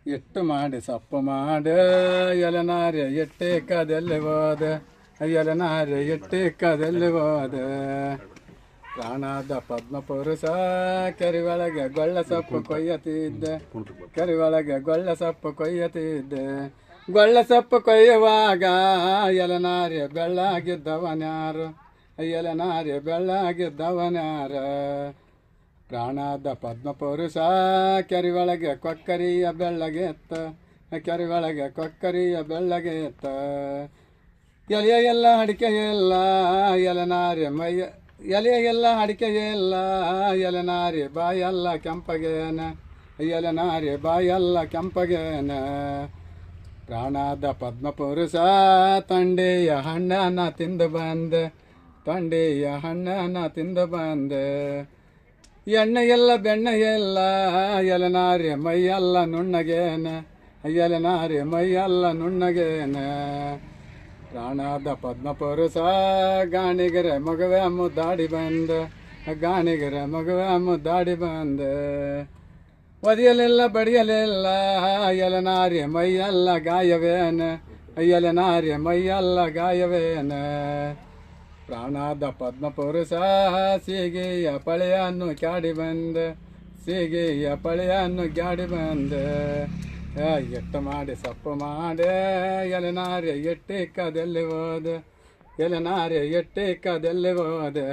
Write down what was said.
ಎಟ್ಟು ಮಾಡಿ ಸಪ್ಪು ಮಾಡ ಎಲೆನಾರೆ ಎಟ್ಟೆ ಕದೆಲ್ಲಿ ಹೋದ ಎಲೆನಾರೆ ಎಟ್ಟೆ ಕದೆಲ್ಲಿ ಹೋದ ಪ್ರಾಣದ ಪದ್ಮಪುರುಷ ಕೆರಿವೊಳಗೆ ಗೊಳ್ಳ ಸೊಪ್ಪು ಕೊಯ್ಯತಿದ್ದೆ ಕೆರಿವೊಳಗೆ ಗೊಳ್ಳ ಸೊಪ್ಪು ಕೊಯ್ಯತಿದ್ದೆ ಗೊಳ್ಳ ಸೊಪ್ಪು ಕೊಯ್ಯುವಾಗ ಎಲೆನಾರೆ ಬೆಳ್ಳಾಗಿದ್ದವನ್ಯಾರು ಎಲೆನಾರೆ ಬೆಳ್ಳಾಗಿದ್ದವನ್ಯಾರ ಪ್ರಾಣದ ಪದ್ಮಪುರುಷ ಕೆರಿವೊಳಗೆ ಕೊಕ್ಕರಿಯ ಬೆಳ್ಳಗೆತ್ತ ಕೆರಿವೊಳಗೆ ಕೊಕ್ಕರಿಯ ಬೆಳ್ಳಗೆತ್ತ ಎಲೆಯ ಎಲ್ಲ ಅಡಿಕೆ ಎಲ್ಲ ಎಲೆನಾರಿ ಮೈಯ ಎಲೆಯ ಎಲ್ಲ ಅಡಿಕೆ ಎಲ್ಲ ಎಲೆನಾರಿ ಬಾಯೆಲ್ಲ ಕೆಂಪಗೇನ ಎಲೆನಾರಿ ಬಾಯೆಲ್ಲ ಕೆಂಪಗೇನ ಪ್ರಾಣದ ಪದ್ಮಪುರುಷ ತಂಡೆಯ ಹಣ್ಣನ್ನ ತಿಂದು ಬಂದೆ ತಂಡೆಯ ಹಣ್ಣನ್ನ ತಿಂದು ಬಂದೆ ಎಣ್ಣೆ ಎಲ್ಲ ಬೆಣ್ಣೆ ಎಲ್ಲ ಎಲೆನಾರಿ ಮೈಯೆಲ್ಲ ನುಣ್ಣಗೇನ ಎಲೆನಾರಿ ಮೈಯೆಲ್ಲ ನುಣ್ಣಗೇನ ಪ್ರಾಣದ ಪದ್ಮಪುರುಷ ಗಾಣಿಗರೆ ಮಗುವೆ ಮುದ್ದಾಡಿ ಬಂದ ಗಾಣಿಗರೆ ಮಗುವೆ ಮುದ್ದಾಡಿ ಬಂದ ಒದಿಯಲೆಲ್ಲ ಬಡಿಯಲೆಲ್ಲ ಎಲೆನಾರಿ ಮೈಯೆಲ್ಲ ಗಾಯವೇನ ಎಲೆನಾರಿ ಮೈಯೆಲ್ಲ ಗಾಯವೇನ ಪ್ರಾಣದ ಪದ್ಮಪುರುಷ ಸೀಗೆಯ ಪಳೆಯನ್ನು ಕ್ಯಾಡಿ ಬಂದೆ ಸೀಗೆಯ ಪಳೆಯನ್ನು ಕ್ಯಾಡಿ ಬಂದೆ ಎಟ್ಟು ಮಾಡಿ ಸಪ್ಪು ಮಾಡೆ ಎಲೆನಾರೆ ಎಟ್ಟೆ ಕದೆಲ್ಲಿ ಹೋದೆ ಎಲೆನಾರೆ ಎಟ್ಟೆ ಕದೆಲ್ಲಿ ಹೋದೆ